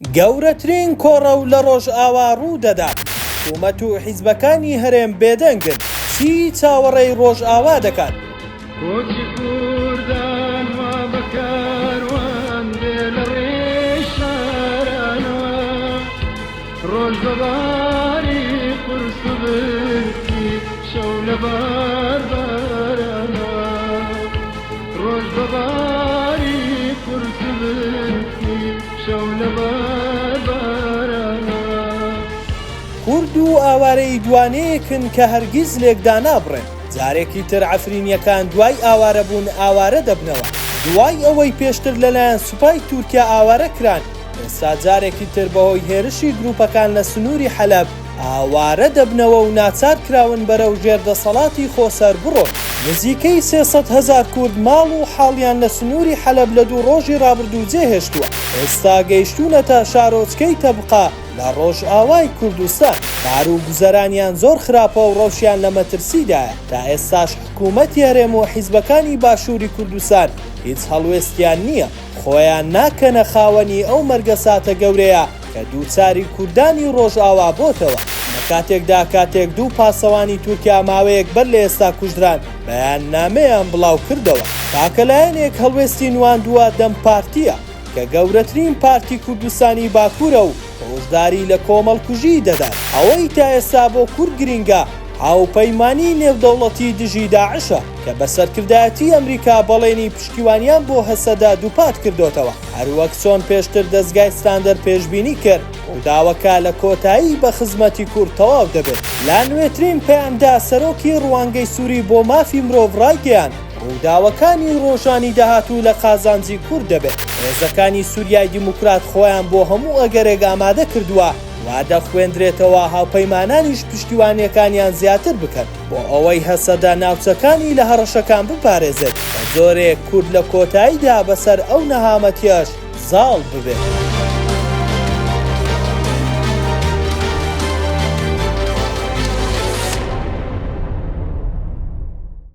گەورەترین کۆڕەو لە ڕۆژئاوا ڕوو دەدات. حکوومەت و حیزبەکانی هەرێم بێدەنگن. چی چاوەڕێی ڕۆژئاوا دەکات؟ کۆچی کوردان وا بەکاروان دێ لە ڕێی شارانەوە، ڕۆژ بەباری قورس و برکی شەو لەبار بارانەوە، ڕۆژ بەباری قورس و برکی شەو لەبار بارانەوە. کورد و ئاوارەی دوانەیەکن کە هەرگیز لێکدا نابڕێن. جارێکی تر عەفرینیەکان دوای ئاوارەبوون ئاوارە دەبنەوە. دوای ئەوەی پێشتر لەلایەن سوپای تورکیا ئاوارە کران، ئێستا جارێکی تر بەهۆی هێرشی گروپەکان لە سنووری حەلەب ئاوارە دەبنەوە و ناچار کراون بەرەو ژێردەسەڵاتی خۆسەر بڕۆن. نزیکەی 300,000 کورد ماڵ و حاڵیان لە سنووری حەلەب لە 2 ڕۆژی ڕابردوو جێهێشتووە. ئێستا گەیشتوونەتە شارۆچکەی تەبقا لە ڕۆژئاوای کوردستان. کار و گوزەرانیان زۆر خراپە و ڕەوشیان لە مەترسیدایە. تا ئێستاش حکوومەتی هەرێم و حیزبەکانی باشووری کوردستان هیچ هەڵوێستیان نییە، خۆیان ناکەنە خاوەنی ئەو مەرگە ساتە گەورەیە کە دووچاری کوردانی ڕۆژئاوا بۆتەوە. لە کاتێکدا کاتێک 2 پاسەوانی تورکیا ماوەیەک بەر لە ئێستا کوژران، بەیاننامەیان بڵاو کردەوە. تاکە لایەنێک هەڵوێستی نواندووە دەم پارتیە کە گەورەترین پارتی کوردستانی باکوورە و ڕۆژداری لە کۆمەڵکوژی دەدات. ئەوەی تا ئێستا بۆ کورد گرینگە هاوپەیمانی نێودەوڵەتی دژی داعشە کە بە سەرکردایەتی ئەمریکا بەڵێنی پشتیوانیان بۆ هەسەدا دووپات کردوتەوە. هەروەک چۆن پێشتر دەستگای ستاندەر پێشبینی کرد و داوەکە لە کۆتایی بە خزمەتی کورد تەواو دەبێت. لا نوێترین پەیامدا سەرۆکی ڕوانگەی سووری بۆ مافی مرۆڤ ڕایگەیاند ڕووداوەکانی ڕۆژانی داهاتوو لە قازانجی کورد دەبێت. هێزەکانی سووریای دیموکرات خۆیان بۆ هەموو ئەگەرێک ئامادە کردووە وادە خوێندرێتەوە هاوپەیمانانیش پشتیوانیەکانیان زیاتر بکەن بۆ ئەوەی هەسەدا ناوچەکانی لە هەڕەشەکان بپارێزێت. بە زۆرێک کورد لە کۆتاییدا بەسەر ئەو نەهامەتیەش زاڵ ببێت.